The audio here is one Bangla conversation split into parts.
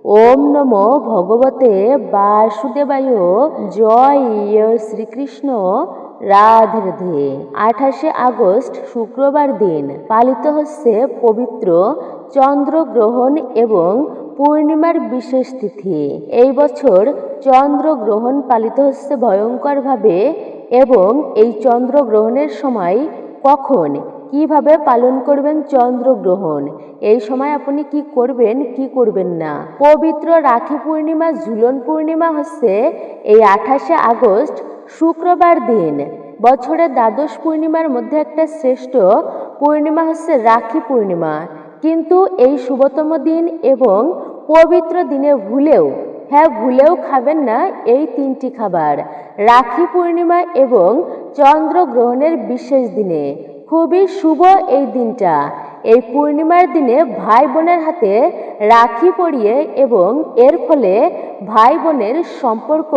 ওম নমো ভগবতে বাসুদেবায়। জয় শ্রীকৃষ্ণ। রাধে রাধে। 28শে আগস্ট শুক্রবার দিন পালিত হচ্ছে পবিত্র চন্দ্রগ্রহণ এবং পূর্ণিমার বিশেষ তিথি। এই বছর চন্দ্রগ্রহণ পালিত হচ্ছে ভয়ঙ্করভাবে এবং এই চন্দ্রগ্রহণের সময় কখন কিভাবে পালন করবেন চন্দ্রগ্রহণ, এই সময় আপনি কি করবেন কি করবেন না। পবিত্র রাখি পূর্ণিমা ঝুলন পূর্ণিমা হচ্ছে এই 28শে আগস্ট শুক্রবার দিন। বছরের দ্বাদশ পূর্ণিমার মধ্যে একটা শ্রেষ্ঠ পূর্ণিমা হচ্ছে রাখি পূর্ণিমা। কিন্তু এই শুভতম দিন এবং পবিত্র দিনে ভুলেও খাবেন না এই তিনটি খাবার। রাখি পূর্ণিমা এবং চন্দ্রগ্রহণের বিশেষ দিনে খুবই শুভ এই দিনটা। এই পূর্ণিমার দিনে ভাই বোনের হাতে রাখি পরিয়ে এবং এর ফলে ভাই বোনের সম্পর্ক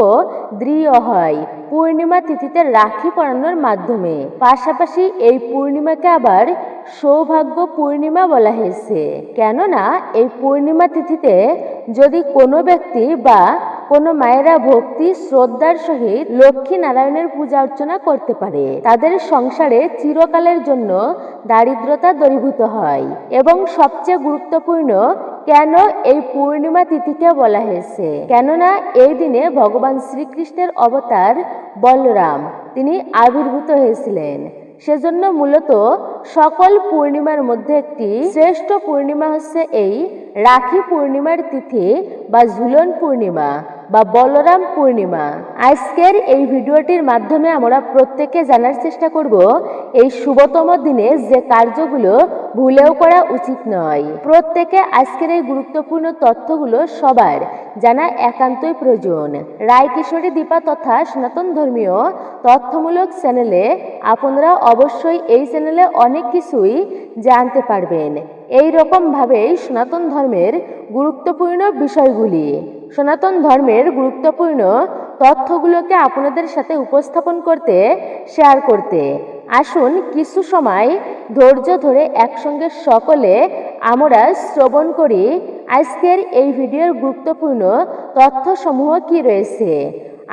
দৃঢ় হয় পূর্ণিমা তিথিতে রাখি পরানোর মাধ্যমে। পাশাপাশি এই পূর্ণিমাকে আবার সৌভাগ্য পূর্ণিমা বলা হয়েছে, কেননা এই পূর্ণিমা তিথিতে যদি কোনো ব্যক্তি বা কোনো মায়েরা ভক্তি শ্রদ্ধার সহিত লক্ষ্মী নারায়ণের পূজা অর্চনা করতে পারে, তাদের সংসারে চিরকালের জন্য দারিদ্রতা দূরীভূত হয়। এবং সবচেয়ে গুরুত্বপূর্ণ কেন এই পূর্ণিমা তিথিকে বলা হয়েছে, কেননা এই দিনে ভগবান শ্রীকৃষ্ণের অবতার বলরাম তিনি আবির্ভূত হয়েছিলেন। সেজন্য মূলত সকল পূর্ণিমার মধ্যে একটি শ্রেষ্ঠ পূর্ণিমা হচ্ছে এই রাখি পূর্ণিমার তিথি বা ঝুলন পূর্ণিমা বা বলরাম পূর্ণিমা। আজকের এই ভিডিওটির মাধ্যমে আমরা প্রত্যেকে জানার চেষ্টা করব এই শুভতম দিনে যে কার্যগুলো ভুলেও করা উচিত নয়। প্রত্যেকে আজকের এই গুরুত্বপূর্ণ তথ্যগুলো সবার জানা একান্তই প্রয়োজন। রায় কিশোরী দীপা তথা সনাতন ধর্মীয় তথ্যমূলক চ্যানেলে আপনারা অবশ্যই এই চ্যানেলে অনেক কিছুই জানতে পারবেন। এই রকমভাবেই সনাতন ধর্মের গুরুত্বপূর্ণ বিষয়গুলি, সনাতন ধর্মের গুরুত্বপূর্ণ তথ্যগুলোকে আপনাদের সাথে উপস্থাপন করতে, শেয়ার করতে আসুন কিছু সময় ধৈর্য ধরে একসঙ্গে সকলে আমরা শ্রবণ করি আজকের এই ভিডিওর গুরুত্বপূর্ণ তথ্যসমূহ কি রয়েছে।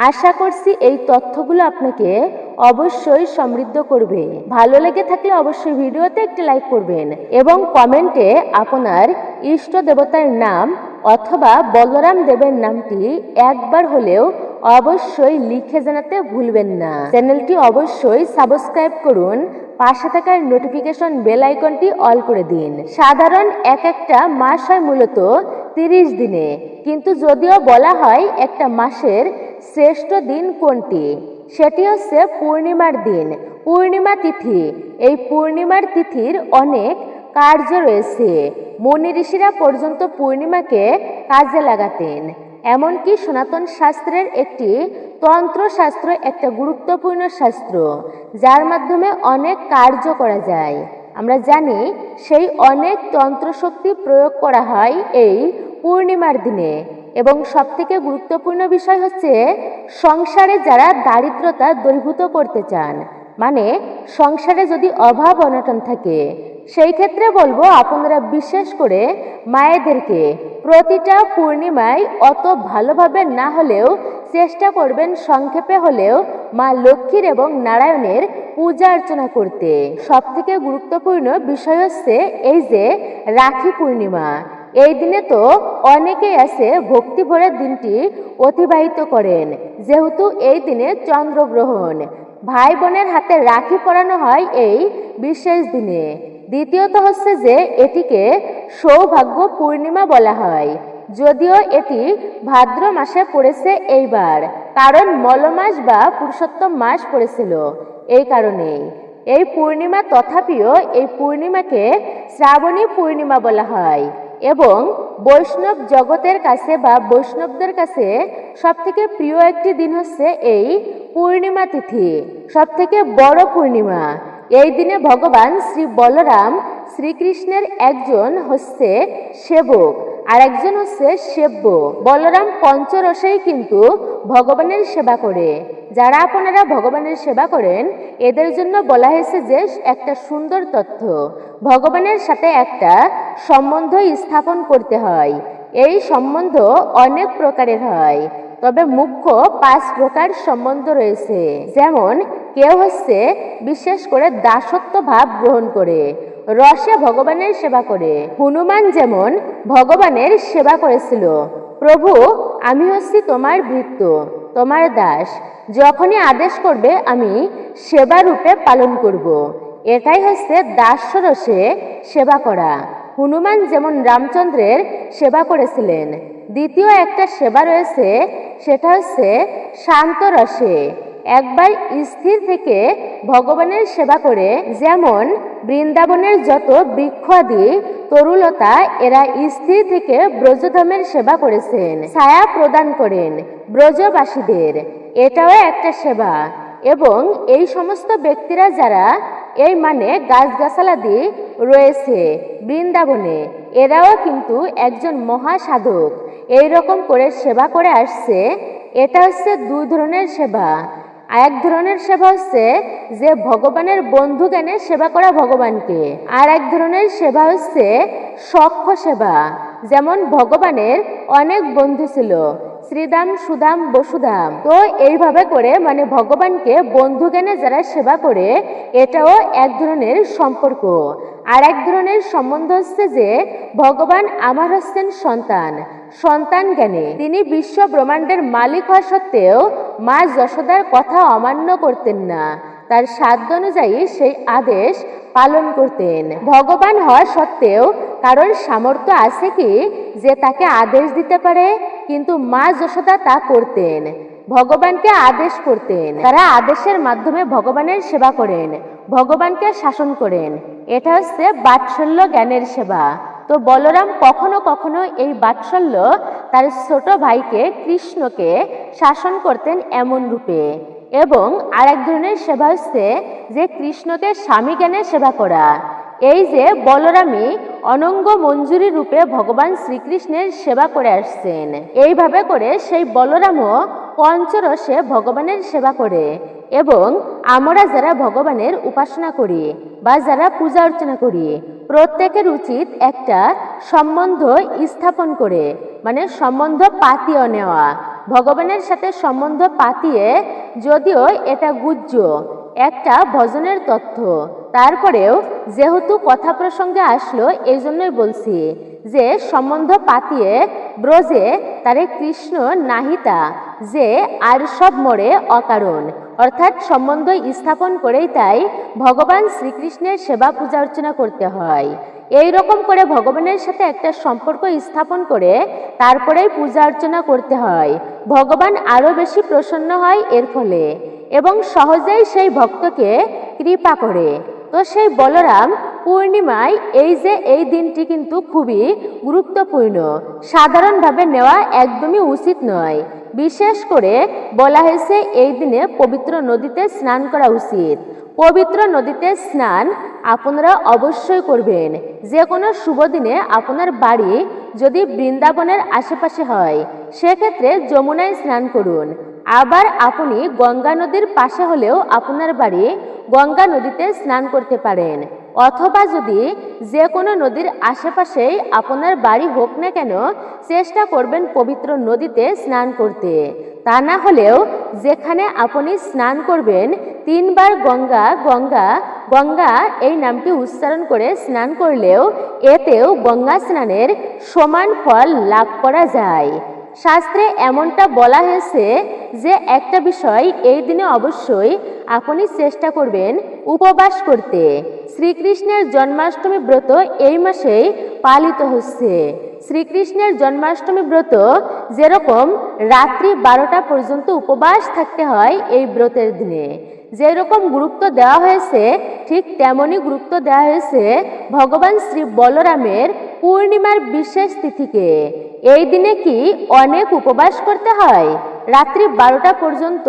আশা করছি এই তথ্যগুলো আপনাকে অবশ্যই সমৃদ্ধ করবে। ভালো লেগে থাকলে অবশ্যই ভিডিওতে একটি লাইক করবেন এবং কমেন্টে আপনার ইষ্ট দেবতার নাম অথবা বলরাম দেবের নামটি একবার হলেও অবশ্যই লিখে জানাতে ভুলবেন না। চ্যানেলটি অবশ্যই সাবস্ক্রাইব করুন, পাশে থাকার নোটিফিকেশন বেল আইকনটি অল করে দিন। সাধারণ একটা মাস হয় মূলত 30 দিনে, কিন্তু যদিও বলা হয় একটা মাসের শ্রেষ্ঠ দিন কোনটি, সেটি হচ্ছে পূর্ণিমার দিন, পূর্ণিমা তিথি। এই পূর্ণিমার তিথির অনেক কার্য রয়েছে। মুনি ঋষিরা পর্যন্ত পূর্ণিমাকে কাজে লাগাতেন। এমনকি সনাতন শাস্ত্রের একটি তন্ত্রশাস্ত্র একটা গুরুত্বপূর্ণ শাস্ত্র, যার মাধ্যমে অনেক কার্য করা যায়। আমরা জানি সেই অনেক তন্ত্রশক্তি প্রয়োগ করা হয় এই পূর্ণিমার দিনে। এবং সবথেকে গুরুত্বপূর্ণ বিষয় হচ্ছে সংসারে যারা দারিদ্রতা দূরীভূত করতে চান, মানে সংসারে যদি অভাব অনটন থাকে, সেই ক্ষেত্রে বলবো আপনারা বিশেষ করে মায়েদেরকে প্রতিটা পূর্ণিমায় অত ভালোভাবে না হলেও চেষ্টা করবেন সংক্ষেপে হলেও মা লক্ষ্মীর এবং নারায়ণের পূজা অর্চনা করতে। সবথেকে গুরুত্বপূর্ণ বিষয় হচ্ছে এই যে রাখি পূর্ণিমা। এই দিনে তো অনেকেই আছে ভক্তি ভরে দিনটি অতিবাহিত করেন, যেহেতু এই দিনে চন্দ্রগ্রহণ। ভাই বোনের হাতে রাখি পরানো হয় এই বিশেষ দিনে। দ্বিতীয়ত হচ্ছে যে এটিকে সৌভাগ্য পূর্ণিমা বলা হয়, যদিও এটি ভাদ্র মাসে পড়েছে এইবার, কারণ মলমাস বা পুরুষোত্তম মাস পড়েছিল। এই কারণেই এই পূর্ণিমা, তথাপিও এই পূর্ণিমাকে শ্রাবণী পূর্ণিমা বলা হয়। এবং বৈষ্ণব জগতের কাছে বা বৈষ্ণবদের কাছে সবথেকে প্রিয় একটি দিন হচ্ছে এই পূর্ণিমা তিথি, সবথেকে বড় পূর্ণিমা। এই দিনে ভগবান শ্রী বলরাম শ্রীকৃষ্ণের একজন হচ্ছে সেবক আর একজন হচ্ছে সেব্য। বলরাম পঞ্চরসেই কিন্তু ভগবানের সেবা করে। যারা আপনারা ভগবানের সেবা করেন এদের জন্য বলা হয়েছে যে একটা সুন্দর তথ্য, ভগবানের সাথে একটা সম্বন্ধ স্থাপন করতে হয়। এই সম্বন্ধ অনেক প্রকারের হয়, তবে মুখ্য 5 প্রকার সম্বন্ধ রয়েছে। যেমন কেউ বিশেষ করে দাসত্ব ভাব গ্রহণ করে রসে ভগবানের সেবা করে। হনুমান যেমন ভগবানের সেবা করেছিল, প্রভু আমি তোমার ভৃত্য, তোমার দাস, যখনই আদেশ করবে আমি সেবা রূপে পালন করব। এটাই দাস্য রসে সেবা করা। হনুমান যেমন রামচন্দ্রের সেবা করেছিলেন। দ্বিতীয় একটা সেবা রয়েছে, সেটা শান্ত রসে, একবার স্থির থেকে ভগবানের সেবা করে। যেমন বৃন্দাবনের যত বৃক্ষাদি তরুলতা এরা স্থির থেকে ব্রজধামের সেবা করেছেন, ছায়া প্রদান করেন ব্রজবাসীদের, এটাও একটা সেবা। এবং এই সমস্ত ব্যক্তিরা যারা এই গাছগাছালাদি রয়েছে বৃন্দাবনে, এরাও কিন্তু একজন মহাসাধক, এইরকম করে সেবা করে আসছে। এটা 2 ধরনের সেবা। এক ধরনের সেবা যে ভগবানের বন্ধু জ্ঞানে সেবা করা ভগবানকে, আর এক ধরনের সেবা সখ্য সেবা। যেমন ভগবানের অনেক বন্ধু ছিল, শ্রীদাম, সুদাম, বসুদাম। তো এইভাবে করে ভগবানকে বন্ধু জ্ঞানে যারা সেবা করে, এটাও এক ধরনের সম্পর্ক। আর এক ধরনের সম্বন্ধ যে ভগবান আমার সন্তান, সন্তান জ্ঞানে তিনি বিশ্ব ব্রহ্মাণ্ডের মালিক হওয়া সত্ত্বেও মা যশোদার কথা অমান্য করতেন না, তার সাধ্য অনুযায়ী সেই আদেশ পালন করতেন। ভগবান হওয়া সত্ত্বেও কারোর সামর্থ্য আছে কি যে তাকে আদেশ দিতে পারে? কিন্তু মা যশোদা তা করতেন, ভগবানকে আদেশ করতেন। তারা আদেশের মাধ্যমে ভগবানের সেবা করেন, ভগবানকে শাসন করেন। এটা বাৎসল্য জ্ঞানের সেবা। তো বলরাম কখনো কখনো এই বাৎসল্য তার ছোট ভাইকে কৃষ্ণকে শাসন করতেন এমন রূপে। এবং আরেক ধরনের সেবা যে কৃষ্ণকে স্বামী জ্ঞানে সেবা করা। এই যে বলরামই অনঙ্গ মঞ্জুরি রূপে ভগবান শ্রীকৃষ্ণের সেবা করে আসছেন। এইভাবে করে সেই বলরামও পঞ্চরসে ভগবানের সেবা করে। এবং আমরা যারা ভগবানের উপাসনা করি বা যারা পূজা অর্চনা করি, প্রত্যেকের উচিত একটা সম্বন্ধ স্থাপন করে, সম্বন্ধ পাতিয়ে নেওয়া। ভগবানের সাথে সম্বন্ধ পাতিয়ে, যদিও এটা গুহ্য একটা ভজনের তথ্য, তারপরেও যেহেতু কথা প্রসঙ্গে আসলো এই জন্যই বলছি যে সম্বন্ধ পাতিয়ে ব্রজে তারে কৃষ্ণ নাহিতা, যে আর সব মরে অকারণ, অর্থাৎ সম্বন্ধ স্থাপন করেই তাই ভগবান শ্রীকৃষ্ণের সেবা পূজা অর্চনা করতে হয়। এই রকম করে ভগবানের সাথে একটা সম্পর্ক স্থাপন করে তারপরেই পূজা অর্চনা করতে হয়। ভগবান আরো বেশি প্রসন্ন হয় এর ফলে, এবং সহজেই সেই ভক্তকে কৃপা করে। তো সেই বলরাম পূর্ণিমায় এই দিনটি কিন্তু খুবই গুরুত্বপূর্ণ, সাধারণভাবে নেওয়া একদমই উচিত নয়। বিশেষ করে বলা হয়েছে এই দিনে পবিত্র নদীতে স্নান করা উচিত। পবিত্র নদীতে স্নান আপনারা অবশ্যই করবেন। যে কোনো শুভ দিনে আপনার বাড়ি যদি বৃন্দাবনের আশেপাশে হয়, সেক্ষেত্রে যমুনায় স্নান করুন। আবার আপনি গঙ্গা নদীর পাশে হলেও আপনার বাড়ি গঙ্গা নদীতে স্নান করতে পারেন। অথবা যদি যে কোনো নদীর আশেপাশেই আপনার বাড়ি হোক না কেন, চেষ্টা করবেন পবিত্র নদীতে স্নান করতে। তা না হলেও যেখানে আপনি স্নান করবেন 3 বার গঙ্গা গঙ্গা গঙ্গা এই নামটি উচ্চারণ করে স্নান করলেও এতেও গঙ্গা স্নানের সমান ফল লাভ করা যায়। শাস্ত্রে এমনটা বলা হয়েছে যে একটা বিষয় এই দিনে অবশ্যই আপনি চেষ্টা করবেন উপবাস করতে। শ্রীকৃষ্ণের জন্মাষ্টমী ব্রত এই মাসেই পালিত হচ্ছে। শ্রীকৃষ্ণের জন্মাষ্টমী ব্রত যেরকম রাত্রি 12টা পর্যন্ত উপবাস থাকতে হয় এই ব্রতের দিনে, যেরকম গুরুত্ব দেওয়া হয়েছে ঠিক তেমনই গুরুত্ব দেওয়া হয়েছে ভগবান শ্রী বলরামের পূর্ণিমার বিশেষ তিথিকে। এই দিনে কি অনেক উপবাস করতে হয়? রাত্রি 12টা পর্যন্ত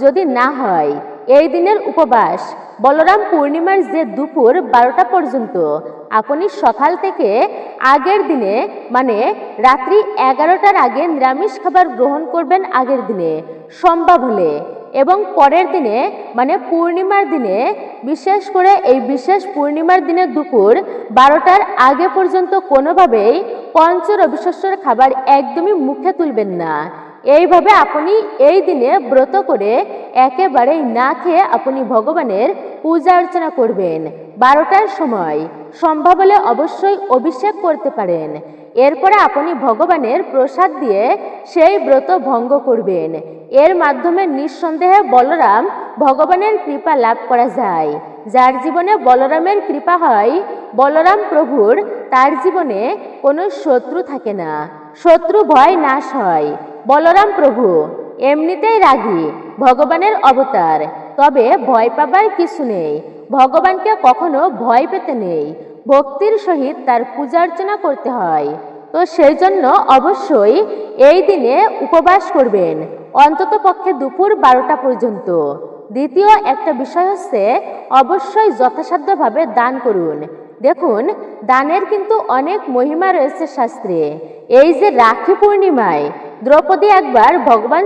যদি না হয় এই দিনের উপবাস, বলরাম পূর্ণিমার যে দুপুর 12টা পর্যন্ত, আপনি সকাল থেকে আগের দিনে রাত্রি 11টার আগে নিরামিষ খাবার গ্রহণ করবেন আগের দিনে সম্ভব হলে। এবং পরের দিনে মানে পূর্ণিমার দিনে, বিশেষ করে এই বিশেষ পূর্ণিমার দিনে দুপুর 12টার আগে পর্যন্ত কোনোভাবেই পঞ্চ রবিশস্যর খাবার একদমই মুখে তুলবেন না। এইভাবে আপনি এই দিনে ব্রত করে একেবারেই না খেয়ে আপনি ভগবানের পূজা অর্চনা করবেন। 12টার সময় সম্ভব হলে অবশ্যই অভিষেক করতে পারেন। এরপরে আপনি ভগবানের প্রসাদ দিয়ে সেই ব্রত ভঙ্গ করবেন। এর মাধ্যমে নিঃসন্দেহে বলরাম ভগবানের কৃপা লাভ করা যায়। যার জীবনে বলরামের কৃপা হয়, বলরাম প্রভুর, তার জীবনে কোনো শত্রু থাকে না, শত্রু ভয় নাশ হয়। বলরাম প্রভু এমনিতেই রাগী, ভগবানের অবতার, তবে ভয় পাবার কিছু নেই। ভগবানকে কখনো ভয় পেতে নেই, ভক্তির সহিত তার পূজা অর্চনা করতে হয়। তো সেই জন্য অবশ্যই এই দিনে উপবাস করবেন, অন্তত পক্ষে দুপুর 12টা পর্যন্ত। দ্বিতীয় একটা বিষয় হচ্ছে অবশ্যই যথাসাধ্যভাবে দান করুন। দেখুন, দানের কিন্তু অনেক মহিমা রয়েছে শাস্ত্রে। এই যে রাখি পূর্ণিমায় দ্রৌপদী একবার ভগবান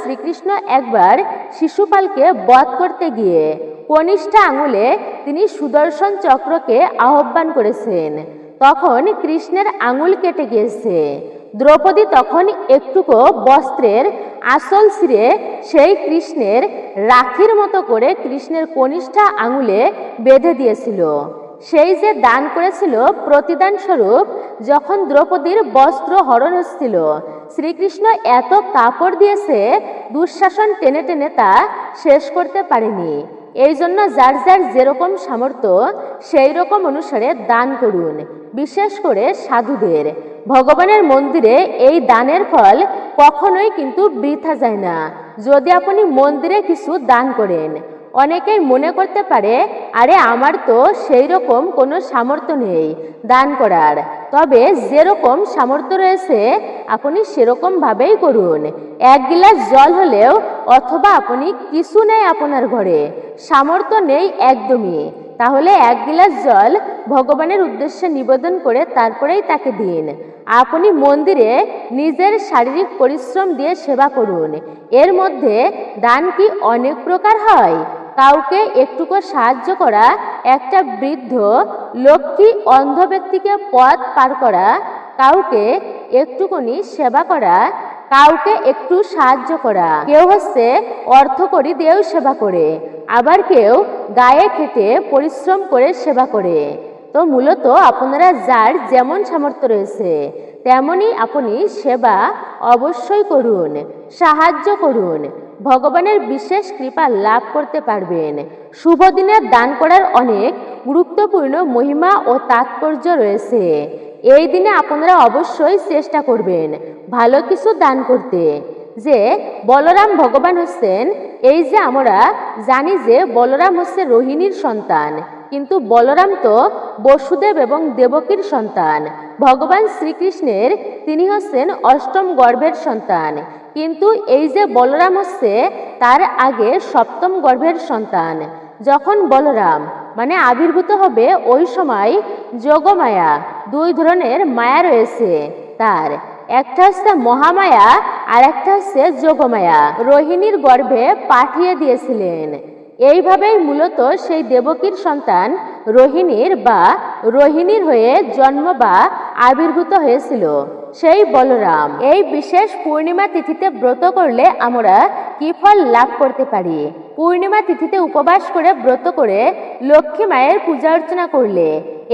শ্রীকৃষ্ণ একবার শিশুপালকে বধ করতে গিয়ে কনিষ্ঠ আঙুলে তিনি সুদর্শন চক্রকে আহ্বান করেছেন। তখন কৃষ্ণের আঙুল কেটে গিয়েছে। দ্রৌপদী তখন একটুকু বস্ত্রের আঁচল ছিঁড়ে সেই কৃষ্ণের রাখির মতো করে কৃষ্ণের কনিষ্ঠ আঙুলে বেঁধে দিয়েছিল। সেই যে দান করেছিল, প্রতিদান স্বরূপ যখন দ্রৌপদীর বস্ত্র হরণ হচ্ছিল, শ্রীকৃষ্ণ এত কাপড় দিয়েছে, দুঃশাসন টেনে টেনে তা শেষ করতে পারেনি। এই জন্য যার যার যেরকম সামর্থ্য সেই রকম অনুসারে দান করুন, বিশেষ করে সাধুদের। ভগবানের মন্দিরে এই দানের ফল কখনোই কিন্তু বৃথা যায় না। যদি আপনি মন্দিরে কিছু দান করেন, অনেকেই মনে করতে পারে, আরে আমার তো সেই রকম কোনো সামর্থ্য নেই দান করার। তবে যেরকম সামর্থ্য রয়েছে আপনি সেরকম ভাবেই করুন। 1 গিলাস জল হলেও, অথবা আপনি কিছু নেই আপনার ঘরে, সামর্থ্য নেই একদমই, তাহলে 1 গিলাস জল ভগবানের উদ্দেশ্যে নিবেদন করে তারপরেই তাকে দিন। আপনি মন্দিরে নিজের শারীরিক পরিশ্রম দিয়ে সেবা করুন। এর মধ্যে দান কি অনেক প্রকার হয়। কাউকে একটুকু সাহায্য করা, একটা বৃদ্ধ লক্ষ্মী অন্ধ ব্যক্তিকে পথ পার করা, কাউকে একটুকুনি সেবা করা, কাউকে একটু সাহায্য করা। কেউ হচ্ছে অর্থকড়ি দিয়েও সেবা করে, আবার কেউ গায়ে খেটে পরিশ্রম করে সেবা করে। তো মূলত আপনারা যার যেমন সামর্থ্য রয়েছে তেমনই আপনি সেবা অবশ্যই করুন, সাহায্য করুন। ভগবানের বিশেষ কৃপা লাভ করতে পারবেন। শুভ দিনে দান করার অনেক গুরুত্বপূর্ণ মহিমা ও তাৎপর্য রয়েছে। এই দিনে আপনারা অবশ্যই চেষ্টা করবেন ভালো কিছু দান করতে। যে বলরাম ভগবান হচ্ছেন, এই যে আমরা জানি যে বলরাম হচ্ছে রোহিণীর সন্তান, কিন্তু বলরাম তো বসুদেব এবং দেবকীর সন্তান। ভগবান শ্রীকৃষ্ণের তিনি হচ্ছেন অষ্টম গর্ভের সন্তান, কিন্তু এই যে বলরাম হচ্ছে তার আগে সপ্তম গর্ভের সন্তান। যখন বলরাম মানে আবির্ভূত হবে, ওই সময় যোগমায়া, 2 ধরনের মায়া রয়েছে তার, একটা হচ্ছে মহামায়া আর একটা হচ্ছে যোগমায়া, রোহিণীর গর্ভে পাঠিয়ে দিয়েছিলেন। এইভাবেই মূলত সেই দেবকীর সন্তান রোহিণীর হয়ে জন্ম বা আবির্ভূত হয়েছিল সেই বলরাম। এই বিশেষ পূর্ণিমা তিথিতে ব্রত করলে আমরা কি ফল লাভ করতে পারি? পূর্ণিমা তিথিতে উপবাস করে ব্রত করে লক্ষ্মী মায়ের পূজা অর্চনা করলে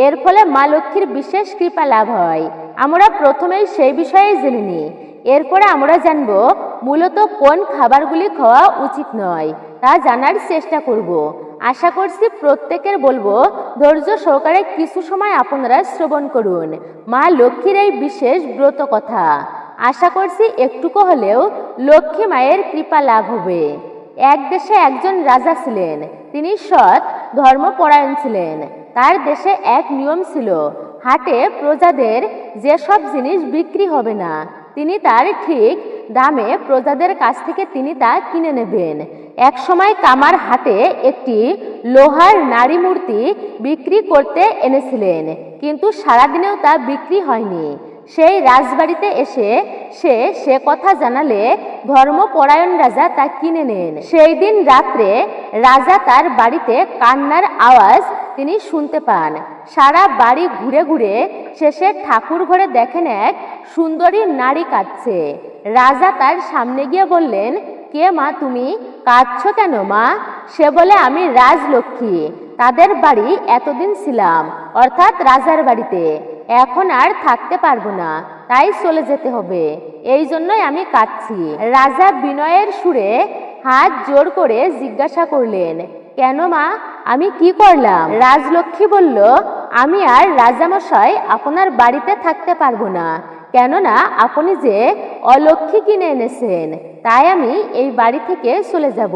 এর ফলে মা লক্ষ্মীর বিশেষ কৃপা লাভ হয়। আমরা প্রথমেই সেই বিষয়ে জেনে নিই। এরপরে আমরা জানব মূলত কোন খাবারগুলি খাওয়া উচিত নয়, তা জানার চেষ্টা করব। আশা করছি প্রত্যেকের বলবো ধৈর্য সহকারে কিছু সময় আপনারা শ্রবণ করুন মা লক্ষ্মীর এই বিশেষ ব্রত কথা। আশা করছি একটুকু হলেও লক্ষ্মী মায়ের কৃপা লাভ হবে। এক দেশে একজন রাজা ছিলেন, তিনি সৎ ধর্মপরায়ণ ছিলেন। তার দেশে এক নিয়ম ছিল, হাটে প্রজাদের যেসব জিনিস বিক্রি হবে না তিনি তার ঠিক দামে প্রজাদের কাছ থেকে তিনি তা কিনে নেবেন। এক সময় কামার হাটে একটি লোহার নারী মূর্তি বিক্রি করতে এনেছিলেন, কিন্তু সারাদিনেও তা বিক্রি হয়নি। সেই রাজবাড়িতে এসে সে কথা জানালে ধর্মপরায়ণ রাজা তা কিনে নেন। সেই দিন রাত্রে রাজা তার বাড়িতে কান্নার আওয়াজ তিনি শুনতে পান। সারা বাড়ি ঘুরে ঘুরে শেষে ঠাকুর ঘরে দেখেন এক সুন্দরী নারী কাঁদছে। রাজা তার সামনে গিয়ে বললেন, কে মা তুমি, কাঁদছ কেন মা? সে বলে, আমি রাজলক্ষ্মী, তাদের বাড়ি এতদিন ছিলাম, অর্থাৎ রাজার বাড়িতে। এখন আর থাকতে পারবো না, তাই চলে যেতে হবে, এই জন্যই আমি কাঁদছি। রাজা বিনয়ের সুরে হাত জোর করে জিজ্ঞাসা করলেন, কেন মা, আমি কি করলাম? রাজলক্ষ্মী বলল, আমি আর রাজামশাই আপনার বাড়িতে থাকতে পারবো না, কেননা আপনি যে অলক্ষ্মী কিনে এনেছেন, তাই আমি এই বাড়ি থেকে চলে যাব।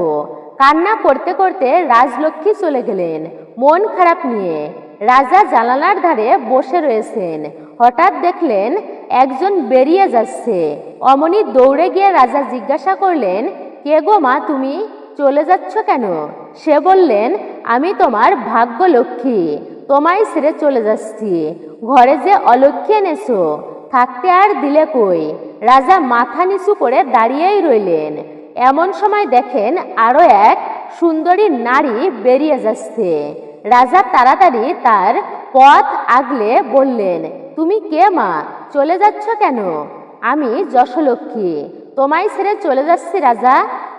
কান্না করতে করতে রাজলক্ষ্মী চলে গেলেন মন খারাপ নিয়ে। রাজা জানালার ধারে বসে রয়েছেন। হঠাৎ দেখলেন একজন বেরিয়ে যাচ্ছে। অমনি দৌড়ে গিয়ে রাজা জিজ্ঞাসা করলেন, কে গো মা তুমি, চলে যাচ্ছ কেন? সে বললেন, আমি তোমার ভাগ্যলক্ষ্মী, তোমায় ছেড়ে চলে যাচ্ছি। ঘরে যে অলক্ষ্মী এনেছো, থাকতে আর দিলে কই? রাজা মাথা নিচু করে দাঁড়িয়েই রইলেন। এমন সময় দেখেন আরো এক সুন্দরী নারী বেরিয়ে যাচ্ছে। রাজা তাড়াতাড়ি তার পথ আগলে বললেন, তুমি কে মা, চলে যাচ্ছ কেন? আমি যশলক্ষ্মী, তোমায় ছেড়ে চলে যাচ্ছি রাজা।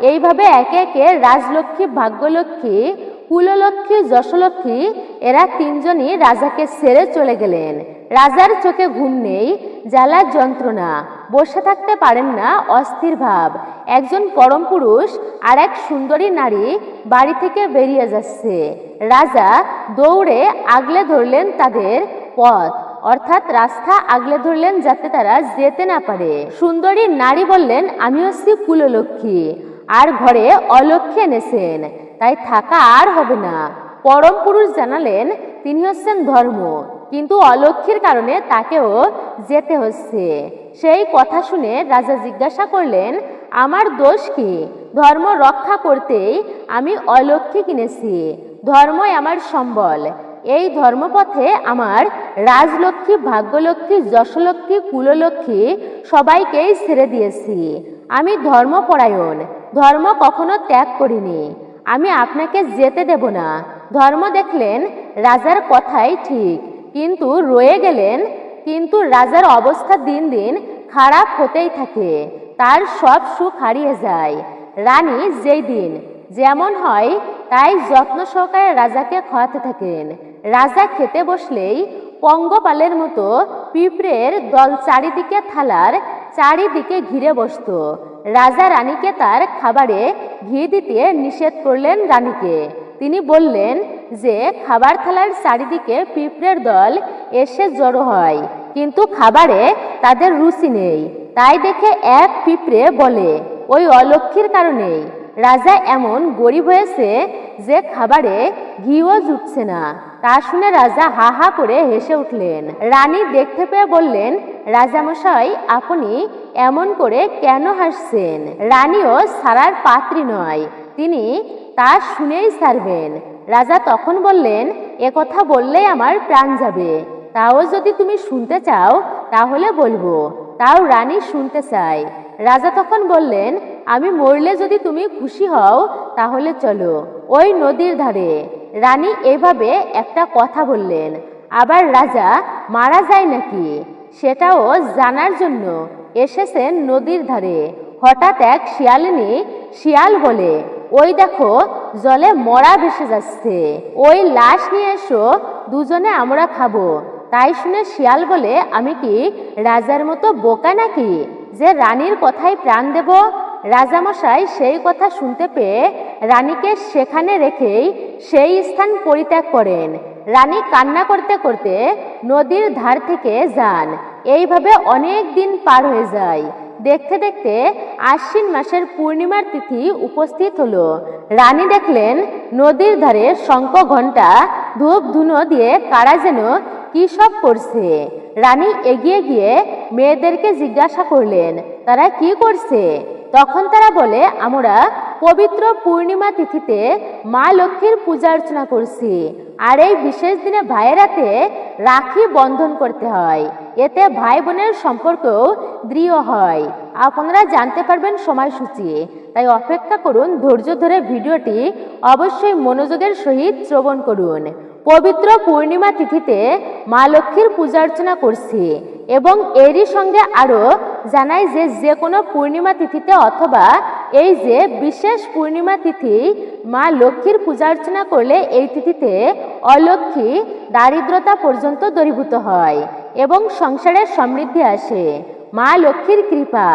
এইভাবে একে একে রাজলক্ষ্মী, ভাগ্যলক্ষ্মী, কুললক্ষ্মী, যশলক্ষ্মী এরা তিনজনই রাজাকে ছেড়ে চলে গেলেন। রাজার চোখে ঘুম নেই, জ্বালা যন্ত্রণা, বসে থাকতে পারেন না, অস্থির ভাব। একজন পরম পুরুষ আর এক সুন্দরী নারী বাড়ি থেকে বেরিয়ে যাচ্ছে। রাজা দৌড়ে আগলে ধরলেন তাদের পথ, অর্থাৎ রাস্তা আগলে ধরলেন যাতে তারা যেতে না পারে। সুন্দরী নারী বললেন, আমি হচ্ছি কুললক্ষ্মী, আর ঘরে অলক্ষ্মী এনেছেন, তাই থাকা আর হবে না। পরম পুরুষ জানালেন তিনি হচ্ছেন ধর্ম, কিন্তু অলক্ষ্মীর কারণে তাকেও যেতে হচ্ছে। সেই কথা শুনে রাজা জিজ্ঞাসা করলেন, আমার দোষ কি? ধর্ম রক্ষা করতেই আমি অলক্ষ্মী কিনেছি, ধর্মই আমার সম্বল। এই ধর্মপথে আমার রাজলক্ষ্মী, ভাগ্যলক্ষ্মী, যশলক্ষ্মী, কুললক্ষ্মী সবাইকেই ছেড়ে দিয়েছি। আমি ধর্মপরায়ণ, ধর্ম কখনো ত্যাগ করিনি। আমি আপনাকে যেতে দেব না। ধর্ম দেখলেন রাজার কথাই ঠিক, কিন্তু রয়ে গেলেন। কিন্তু রাজার অবস্থা দিন দিন খারাপ হতেই থাকে, তার সব সুখ হারিয়ে যায়। রানী যেই দিন যেমন হয় তাই যত্ন সহকারে রাজাকে খাওয়াতে থাকেন। রাজা খেতে বসলেই পঙ্গপালের মতো পিঁপড়ের দল চারিদিকে থালার চারিদিকে ঘিরে বসত। রাজা রানীকে তার খাবারে ঘি দিতে নিষেধ করলেন রানীকে। তিনি বললেন যে খাবার থালার চারিদিকে পিঁপড়ের দল এসে জড়ো হয়, কিন্তু খাবারে তাদের রুচি নেই। তাই দেখে এক পিঁপড়ে বলে, ওই অলক্ষ্মীর কারণেই রাজা এমন গরিব হয়েছে যে খাবারে ঘিও জুটছে না। তা শুনে রাজা হা হা করে হেসে উঠলেন। রানী দেখতে পেয়ে বললেন, রাজামশাই আপনি এমন করে কেন হাসছেন? রানীও ছাড়ার পাত্রী নয়, তিনি তা শুনেই ছাড়বেন। রাজা তখন বললেন, এ কথা বললেই আমার প্রাণ যাবে, তাও যদি তুমি শুনতে চাও তাহলে বলবো। তাও রানী শুনতে চায়। রাজা তখন বললেন, আমি মরলে যদি তুমি খুশি হও তাহলে চলো ওই নদীর ধারে। রানী এভাবে একটা কথা বললেন। আবার রাজা মারা যায় নাকি সেটাও জানার জন্য এসেছেন নদীর ধারে। হঠাৎ এক শিয়ালিনী শিয়াল বলে, ওই দেখো জলে মরা ভেসে যাচ্ছে, ওই লাশ নিয়ে এসো, দুজনে আমরা খাবো। তাই শুনে শিয়াল বলে, আমি কি রাজার মতো বোকা নাকি যে রানীর কথায় প্রাণ দেব? রাজামশাই সেই কথা শুনতে পেয়ে রানীকে সেখানে রেখেই সেই স্থান পরিত্যাগ করেন। রানী কান্না করতে করতে নদীর ধার থেকে যান। এইভাবে অনেক দিন পার হয়ে যায়। দেখতে দেখতে আশ্বিন মাসের পূর্ণিমার তিথি উপস্থিত হলো। রানী দেখলেন নদীর ধারে শঙ্খ, ঘণ্টা, ধূপ ধুনো দিয়ে কারা যেন কি সব করছে। রানী এগিয়ে গিয়ে মেয়েদেরকে জিজ্ঞাসা করলেন, তারা কি করছে? তখন তারা বলে, আমরা পবিত্র পূর্ণিমা তিথিতে মা লক্ষ্মীর পূজা অর্চনা করছি। আর এই বিশেষ দিনে ভাইয়ের হাতে রাখি বন্ধন করতে হয়, এতে ভাই বোনের সম্পর্কও দৃঢ় হয়। আপনারা জানতে পারবেন সময়সূচি, তাই অপেক্ষা করুন, ধৈর্য ধরে ভিডিওটি অবশ্যই মনোযোগের সহিত শ্রবণ করুন। পবিত্র পূর্ণিমা তিথিতে মা লক্ষ্মীর পূজা অর্চনা করছি এবং এরই সঙ্গে আরও জানাই যে কোনো পূর্ণিমা তিথিতে অথবা এই যে বিশেষ পূর্ণিমা তিথি মা লক্ষ্মীর পূজা অর্চনা করলে এই তিথিতে অলক্ষ্মী দারিদ্রতা পর্যন্ত দূরীভূত হয় এবং সংসারে সমৃদ্ধি আসে। মা লক্ষ্মীর কৃপা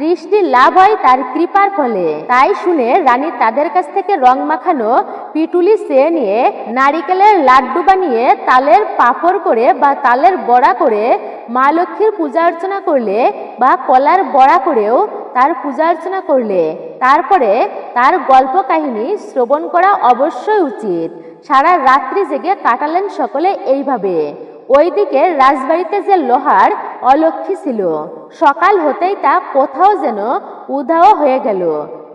দৃষ্টি লাভ হয় তার কৃপার ফলে। তাই শুনে রানী তাদের কাছ থেকে রং মাখানো পিটুলি চেয়ে নিয়ে নারিকেলের লাড্ডু বানিয়ে তালের পাঁপড় করে বা তালের বড়া করে মা লক্ষ্মীর পূজা অর্চনা করলে বা কলার বড়া করেও তার পূজা অর্চনা করলে তারপরে তার গল্প কাহিনী শ্রবণ করা অবশ্যই উচিত। সারা রাত্রি জেগে কাটালেন সকলে এইভাবে। ওইদিকে রাজবাড়িতে যে লোহার অলক্ষ্মী ছিল, সকাল হতেই তা কোথাও যেন উধাও হয়ে গেল।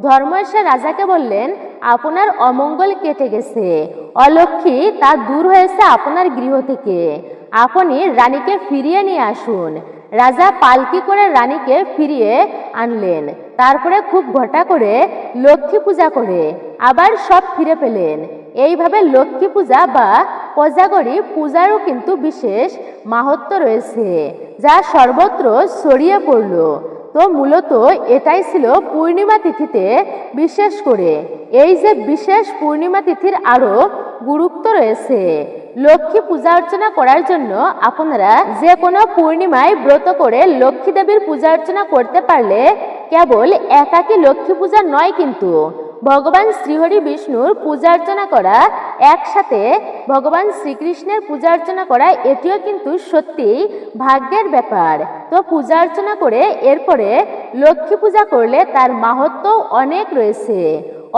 ধর্ময়েশা রাজাকে বললেন, আপনার অমঙ্গল কেটে গেছে, অলক্ষ্মী তা দূর হয়েছে আপনার গৃহ থেকে, আপনি রানীকে ফিরিয়ে নিয়ে আসুন। রাজা পালকি করে রানীকে ফিরিয়ে আনলেন, তারপরে খুব ঘটা করে লক্ষ্মী পূজা করে আবার সব ফিরে পেলেন। এইভাবে লক্ষ্মী পূজা বা কোজাগরী পূজারও কিন্তু বিশেষ মাহাত্ম্য রয়েছে, যা সর্বত্র ছড়িয়ে পড়ল। তো মূলত এটাই ছিল পূর্ণিমা তিথিতে বিশেষ করে। এই যে বিশেষ পূর্ণিমা তিথির আরো গুরুত্ব রয়েছে। লক্ষ্মী পূজা অর্চনা করার জন্য আপনারা যে কোনো পূর্ণিমায় ব্রত করে লক্ষ্মী দেবীর পূজা অর্চনা করতে পারলে কেবল একাকী লক্ষ্মী পূজা নয়, কিন্তু ভগবান শ্রীহরি বিষ্ণুর পূজা অর্চনা করা, একসাথে ভগবান শ্রীকৃষ্ণের পূজা অর্চনা করা, এটিও কিন্তু সত্যি ভাগ্যের ব্যাপার। তো পূজা অর্চনা করে এরপরে লক্ষ্মী পূজা করলে তার মাহাত্ম্য অনেক রয়েছে।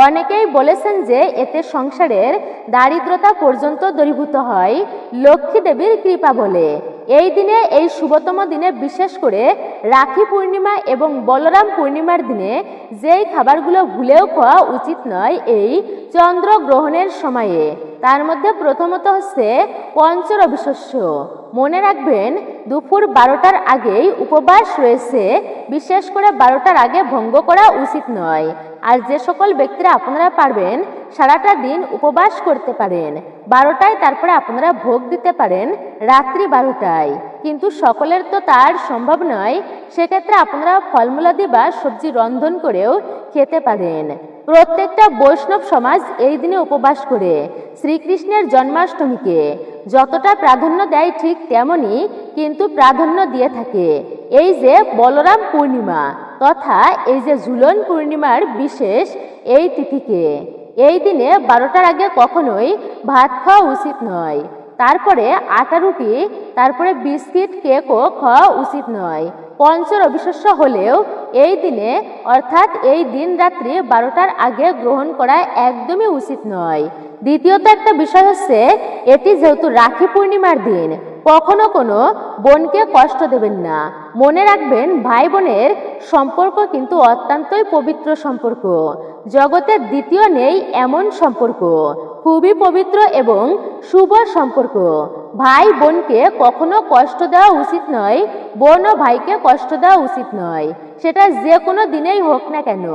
অনেকেই বলেছেন যে এতে সংসারের দারিদ্রতা পর্যন্ত দূরীভূত হয় লক্ষ্মী দেবীর কৃপা বলে। এই দিনে, এই শুভতম দিনে, বিশেষ করে রাখি পূর্ণিমা এবং বলরাম পূর্ণিমার দিনে যেই খাবারগুলো ভুলেও খাওয়া উচিত নয় এই চন্দ্রগ্রহণের সময়ে, তার মধ্যে প্রথমত হচ্ছে পঞ্চরবি শস্য। মনে রাখবেন, দুপুর 12টার আগেই উপবাস রয়েছে, বিশেষ করে 12টার আগে ভঙ্গ করা উচিত নয়। আর যে সকল ব্যক্তিরা আপনারা পারবেন সারাটা দিন উপবাস করতে পারেন, 12টায় তারপরে আপনারা ভোগ দিতে পারেন রাত্রি 12টায়, কিন্তু সকলের তো তার সম্ভব নয়। সেক্ষেত্রে আপনারা ফলমূলাদি বা সবজি রন্ধন করেও খেতে পারেন। প্রত্যেকটা বৈষ্ণব সমাজ এই দিনে উপবাস করে শ্রীকৃষ্ণের জন্মাষ্টমীকে যতটা প্রাধান্য দেয় ঠিক তেমনি কিন্তু প্রাধান্য দিয়ে থাকে এই যে বলরাম পূর্ণিমা তথা এই যে ঝুলন পূর্ণিমার বিশেষ এই তিথিকে। এই দিনে 12টার আগে কখনোই ভাত খাওয়া উচিত নয়। তারপরে আটা রুটি, তারপরে বিস্কিট, কেকও খাওয়া উচিত নয়। পঞ্চরবিশস্য হলেও এই দিনে অর্থাৎ এই দিন রাত্রি 12টার আগে গ্রহণ করা একদমই উচিত নয়। দ্বিতীয়ত একটা বিষয় হচ্ছে, এটি যেহেতু রাখি পূর্ণিমার দিন, কখনো কোনো বোনকে কষ্ট দেবেন না। মনে রাখবেন, ভাই বোনের সম্পর্ক কিন্তু অত্যন্তই পবিত্র সম্পর্ক। জগতের দ্বিতীয় নেই এমন সম্পর্ক, খুবই পবিত্র এবং শুভ সম্পর্ক। ভাই বোনকে কখনো কষ্ট দেওয়া উচিত নয়, বোন ও ভাইকে কষ্ট দেওয়া উচিত নয়। সেটা যে কোনো দিনেই হোক না কেন,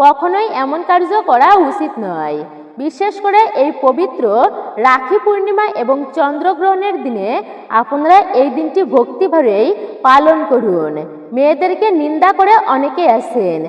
কখনোই এমন কার্য করা উচিত নয়। বিশেষ করে এই পবিত্র রাখি পূর্ণিমা এবং চন্দ্রগ্রহণের দিনে আপনারা এই দিনটি ভক্তিভরেই পালন করুন। মেয়েদেরকে নিন্দা করে অনেকে আছেন,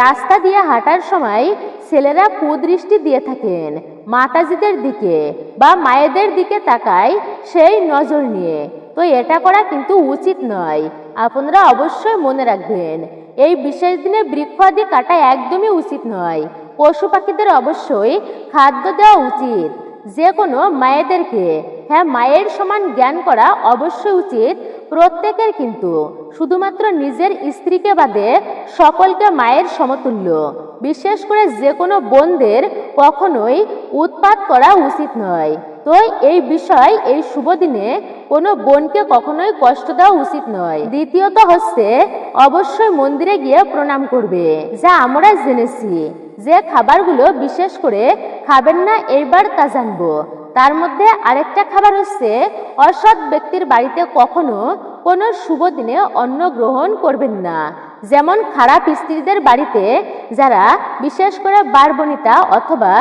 রাস্তা দিয়ে হাঁটার সময় ছেলেরা কুদৃষ্টি দিয়ে থাকেন, মাতাজিদের দিকে বা মায়েদের দিকে তাকায় সেই নজর নিয়ে। তো এটা করা কিন্তু উচিত নয়। আপনারা অবশ্যই মনে রাখবেন, এই বিশেষ দিনে বৃক্ষ আদি কাটা একদমই উচিত নয়। পশু পাখিদের অবশ্যই খাদ্য দেওয়া উচিত। যে কোনো মায়েদেরকে, হ্যাঁ, মায়ের সমান জ্ঞান করা অবশ্যই উচিত প্রত্যেকের, কিন্তু শুধুমাত্র নিজের স্ত্রীকে বাদে সকলকে মায়ের সমতুল্য। বিশেষ করে যে কোনো বোনদের কখনোই উৎপাত করা উচিত নয়। তো এই বিষয়, এই শুভ দিনে কোনো বোনকে কখনোই কষ্ট দেওয়া উচিত নয়। দ্বিতীয়ত হচ্ছে, অবশ্যই মন্দিরে গিয়ে প্রণাম করবে, যা আমরা জেনেছি যে খাবারগুলো বিশেষ করে খাবেন না এইবার তা জানবো। তার মধ্যে আরেকটা খাবার হচ্ছে, অসৎ ব্যক্তির বাড়িতে কখনো কোনো শুভ দিনে অন্ন গ্রহণ করবেন না। যেমন খারাপ স্ত্রীদের বাড়িতে, যারা বিশেষ করে বারবনিতা অথবা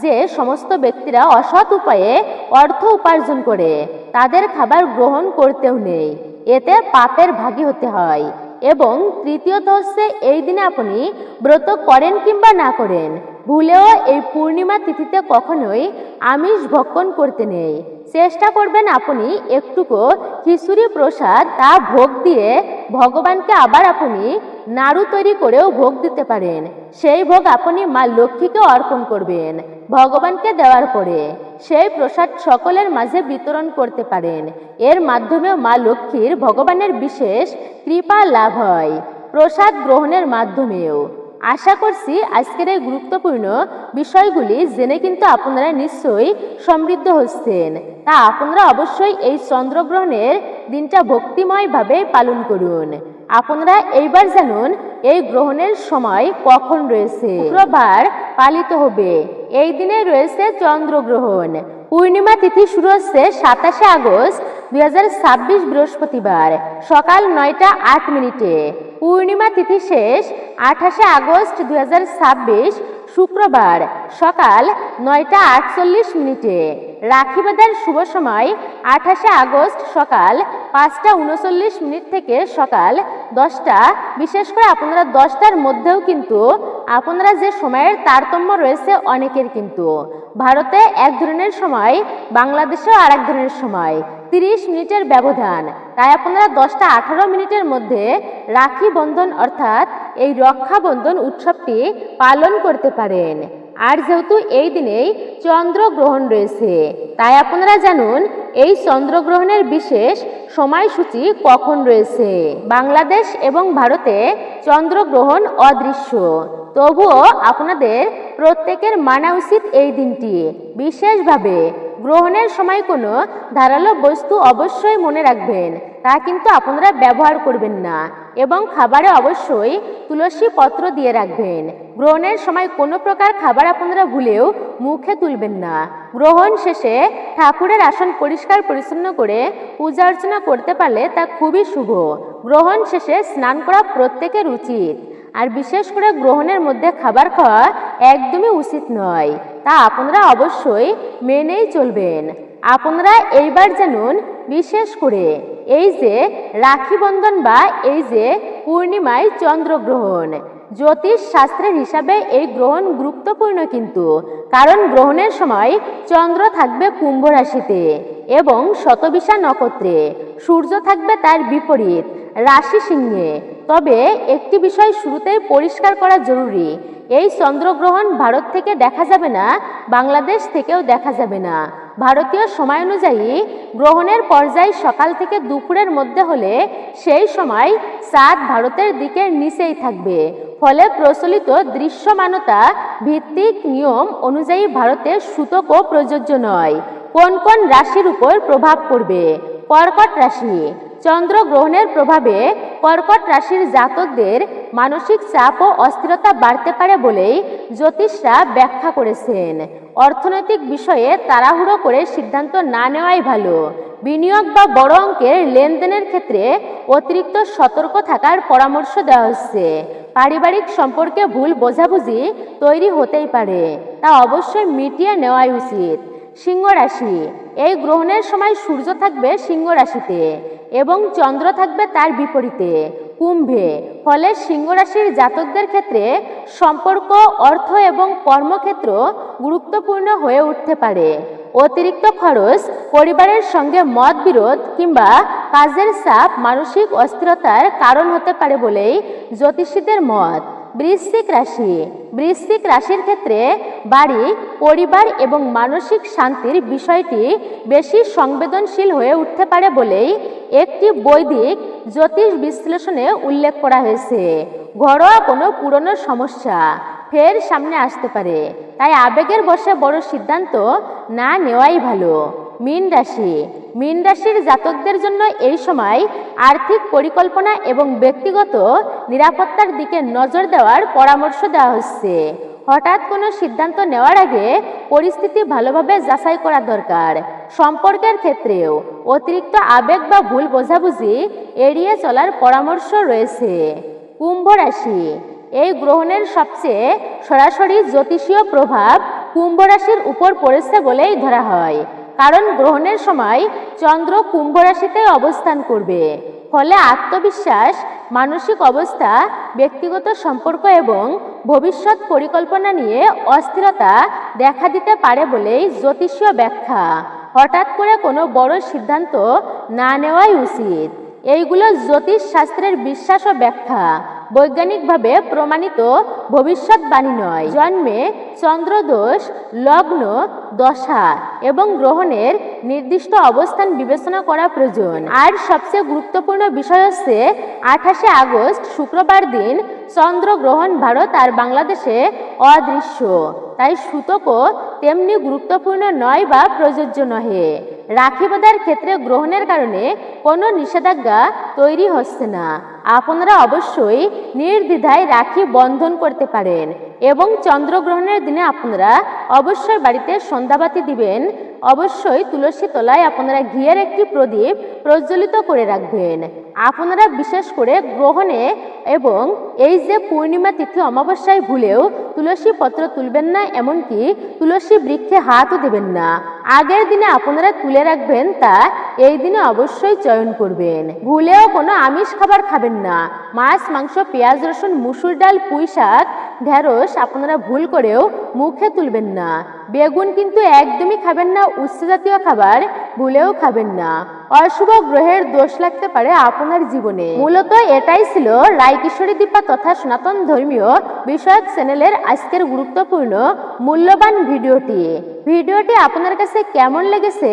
যে সমস্ত ব্যক্তিরা অসৎ উপায়ে অর্থ উপার্জন করে, তাদের খাবার গ্রহণ করতেও নেই, এতে পাপের ভাগী হতে হয়। এবং তৃতীয়ত হচ্ছে, এই দিনে আপনি ব্রত করেন কিংবা না করেন, ভুলেও এই পূর্ণিমা তিথিতে কখনোই আমিষ ভক্ষণ করতে নেই। চেষ্টা করবেন আপনি একটুকু খিচুড়ি প্রসাদ তা ভোগ দিয়ে ভগবানকে আবার আপনি নাড়ু তৈরি করেও ভোগ দিতে পারেন। সেই ভোগ আপনি মা লক্ষ্মীকে অর্পণ করবেন। ভগবানকে দেওয়ার পরে সেই প্রসাদ সকলের মাঝে বিতরণ করতে পারেন। এর মাধ্যমেও মা লক্ষ্মীর ভগবানের বিশেষ কৃপা লাভ হয়, প্রসাদ গ্রহণের মাধ্যমেও। আশা করছি আজকের এই গুরুত্বপূর্ণ বিষয়গুলি জেনে কিন্তু আপনারা নিশ্চয়ই সমৃদ্ধ হচ্ছেন। তা আপনারা অবশ্যই এই চন্দ্রগ্রহণের দিনটা ভক্তিময়ভাবে পালন করুন। আপনারা এইবার জানুন এই গ্রহণের সময় কখন রয়েছে। শুক্রবার পালিত হবে। এই দিনে রয়েছে চন্দ্রগ্রহণ। পূর্ণিমা তিথি শুরু হচ্ছে 27 আগস্ট 2026 বৃহস্পতিবার সকাল 9টা 8 মিনিটে। পূর্ণিমা তিথি শেষ 28 আগস্ট 2026 শুক্রবার সকাল 9টা 48 মিনিটে। রাখি বাঁধার শুভ সময় 28 আগস্ট সকাল 5টা 39 মিনিট থেকে সকাল 10টা। বিশেষ করে আপনারা 10টার মধ্যেও কিন্তু আপনারা যে সময়ের তারতম্য রয়েছে অনেকের, কিন্তু ভারতে এক ধরনের সময়, বাংলাদেশেও আর এক ধরনের সময়, 30 মিনিটের ব্যবধান। তাই আপনারা 10টা 18 মিনিটের মধ্যে রাখি বন্ধন অর্থাৎ এই রক্ষাবন্ধন উৎসবটি পালন করতে পারেন। আর যেহেতু এই দিনেই চন্দ্রগ্রহণ রয়েছে, তাই আপনারা জানুন এই চন্দ্রগ্রহণের বিশেষ সময়সূচি কখন রয়েছে। বাংলাদেশ এবং ভারতে চন্দ্রগ্রহণ অদৃশ্য, তবুও আপনাদের প্রত্যেকের মানা উচিত এই দিনটি বিশেষভাবে। গ্রহণের সময় কোনো ধারালো বস্তু অবশ্যই মনে রাখবেন, তা কিন্তু আপনারা ব্যবহার করবেন না। এবং খাবারে অবশ্যই তুলসী পত্র দিয়ে রাখবেন। গ্রহণের সময় কোনো প্রকার খাবার আপনারা ভুলেও মুখে তুলবেন না। গ্রহণ শেষে ঠাকুরের আসন পরিষ্কার পরিচ্ছন্ন করে পূজা অর্চনা করতে পারলে তা খুবই শুভ। গ্রহণ শেষে স্নান করা প্রত্যেকের উচিত। আর বিশেষ করে গ্রহণের মধ্যে খাবার খাওয়া একদমই উচিত নয়, তা আপনারা অবশ্যই মেনেই চলবেন। আপনারা এইবার জানুন বিশেষ করে এই যে রাখি বন্ধন বা এই যে পূর্ণিমায় চন্দ্রগ্রহণ, জ্যোতিষ শাস্ত্রের হিসাবে এই গ্রহণ গুরুত্বপূর্ণ, কিন্তু কারণ গ্রহণের সময় চন্দ্র থাকবে কুম্ভ রাশিতে এবং শতবিশা নক্ষত্রে, সূর্য থাকবে তার বিপরীত রাশি সিংহে। তবে একটি বিষয় শুরুতেই পরিষ্কার করা জরুরি, এই চন্দ্রগ্রহণ ভারত থেকে দেখা যাবে না, বাংলাদেশ থেকেও দেখা যাবে না। ভারতীয় সময় অনুযায়ী গ্রহণের পর্যায় সকাল থেকে দুপুরের মধ্যে হলে সেই সময় চাঁদ ভারতের দিকের নিচেই থাকবে। ফলে প্রচলিত দৃশ্যমানতা ভিত্তিক নিয়ম অনুযায়ী ভারতে সূতকও প্রযোজ্য নয়। কোন কোন রাশির উপর প্রভাব পড়বে? কর্কট রাশি। চন্দ্রগ্রহণের প্রভাবে কর্কট রাশির জাতকদের মানসিক চাপ ও অস্থিরতা বাড়তে পারে বলেই জ্যোতিষরা ব্যাখ্যা করেছেন। অর্থনৈতিক বিষয়ে তাড়াহুড়ো করে সিদ্ধান্ত না নেওয়াই ভালো। বিনিয়োগ বা বড় অঙ্কের লেনদেনের ক্ষেত্রে অতিরিক্ত সতর্ক থাকার পরামর্শ দেওয়া হচ্ছে। পারিবারিক সম্পর্কে ভুল বোঝাবুঝি তৈরি হতেই পারে, তা অবশ্যই মিটিয়ে নেওয়াই উচিত। সিংহ রাশি। এই গ্রহণের সময় সূর্য থাকবে সিংহ রাশিতে এবং চন্দ্র থাকবে তার বিপরীতে কুম্ভে। ফলে সিংহ রাশির জাতকদের ক্ষেত্রে সম্পর্ক, অর্থ এবং কর্মক্ষেত্র গুরুত্বপূর্ণ হয়ে উঠতে পারে। অতিরিক্ত খরচ, পরিবারের সঙ্গে মতবিরোধ কিংবা কাজের চাপ মানসিক অস্থিরতার কারণ হতে পারে বলেই জ্যোতিষীদের মত। বৃশ্চিক রাশি। বৃশ্চিক রাশির ক্ষেত্রে বাড়ি, পরিবার এবং মানসিক শান্তির বিষয়টি বেশি সংবেদনশীল হয়ে উঠতে পারে বলেই একটি বৈদিক জ্যোতিষ বিশ্লেষণে উল্লেখ করা হয়েছে। ঘরোয়া কোনো পুরনো সমস্যা ফের সামনে আসতে পারে, তাই আবেগের বশে বড় সিদ্ধান্ত না নেওয়াই ভালো। মীন রাশি। মীন রাশির জাতকদের জন্য এই সময় আর্থিক পরিকল্পনা এবং ব্যক্তিগত নিরাপত্তার দিকে নজর দেওয়ার পরামর্শ দেওয়া হচ্ছে। হঠাৎ কোনো সিদ্ধান্ত নেওয়ার আগে পরিস্থিতি ভালোভাবে যাচাই করা দরকার। সম্পর্কের ক্ষেত্রেও অতিরিক্ত আবেগ বা ভুল বোঝাবুঝি এড়িয়ে চলার পরামর্শ রয়েছে। কুম্ভ রাশি, এই গ্রহণের সবচেয়ে সরাসরি জ্যোতিষীয় প্রভাব কুম্ভ রাশির উপর পড়েছে বলেই ধরা হয়, কারণ গ্রহণের সময় চন্দ্র কুম্ভ রাশিতে অবস্থান করবে। ফলে আত্মবিশ্বাস, মানসিক অবস্থা, ব্যক্তিগত সম্পর্ক এবং ভবিষ্যৎ পরিকল্পনা নিয়ে অস্থিরতা দেখা দিতে পারে বলেই জ্যোতিষীয় ব্যাখ্যা। হঠাৎ করে কোনো বড় সিদ্ধান্ত না নেওয়াই উচিত। এইগুলো জ্যোতিষ শাস্ত্রের বিশ্বাস ও ব্যাখ্যা, বৈজ্ঞানিকভাবে প্রমাণিত ভবিষ্যৎবাণী নয়। জন্মে চন্দ্রদোষ, লগ্ন, দশা এবং গ্রহণের নির্দিষ্ট অবস্থান বিবেচনা করা প্রয়োজন। আর সবচেয়ে গুরুত্বপূর্ণ বিষয় হচ্ছে 28শে আগস্ট শুক্রবার দিন চন্দ্রগ্রহণ ভারত আর বাংলাদেশে অদৃশ্য। তাই সূতকও তেমনি গুরুত্বপূর্ণ নয় বা প্রযোজ্য নহে। রাখি বাঁধার ক্ষেত্রে গ্রহণের কারণে কোনো নিষেধাজ্ঞা তৈরি হচ্ছে না। আপনারা অবশ্যই নির্দ্বিধায় রাখি বন্ধন করতে পারেন এবং চন্দ্রগ্রহণের দিনে আপনারা অবশ্যই বাড়িতে সন্ধ্যাবাতি দিবেন। অবশ্যই তুলসী তলায় আপনারা ঘিয়ের একটি প্রদীপ প্রজ্বলিত করে রাখবেন। আপনারা বিশেষ করে গ্রহণে এবং এই যে পূর্ণিমা তিথি অমাবস্যায় ভুলেও তুলসী পত্র তুলবেন না, এমনকি তুলসী বৃক্ষে হাতও দেবেন না। আগের দিনে আপনারা তুলে রাখবেন, তা এই দিনে অবশ্যই চয়ন করবেন। ভুলেও কোনো আমিষ খাবার খাবেন না। মাছ, মাংস, পেঁয়াজ, রসুন, মুসুর ডাল, পুঁই শাক, ঢেঁড়স আপনারা ভুল করেও মুখে তুলবেন না। বেগুন কিন্তু একদমই খাবেন না। উচ্চ জাতীয় খাবার ভুলেও খাবেন না। অশুভ গ্রহের দোষ লাগতে পারে আপনার জীবনে। মূলত এটাই ছিল রায়কিশোরী দীপা তথা সনাতন ধর্মীয় বিষয়ক চ্যানেলের আজকের গুরুত্বপূর্ণ মূল্যবান ভিডিওটি আপনার কাছে কেমন লেগেছে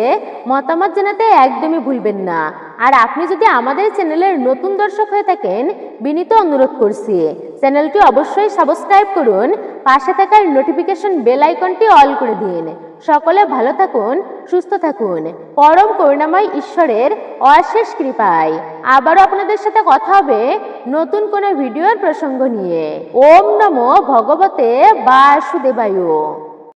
মতামত জানাতে একদমই ভুলবেন না। আর আপনি যদি আমাদের চ্যানেলের নতুন দর্শক হয়ে থাকেন, বিনীত অনুরোধ করছি চ্যানেলটি অবশ্যই সাবস্ক্রাইব করুন। পাশে থাকার নোটিফিকেশন বেল আইকনটি অল করে দিন। সকলে ভালো থাকুন, সুস্থ থাকুন। পরম করুণাময় ঈশ্বরের অশেষ কৃপায় আবারও আপনাদের সাথে কথা হবে নতুন কোনো ভিডিওর প্রসঙ্গ নিয়ে। ওম নমো ভগবতে বাসুদেবায়।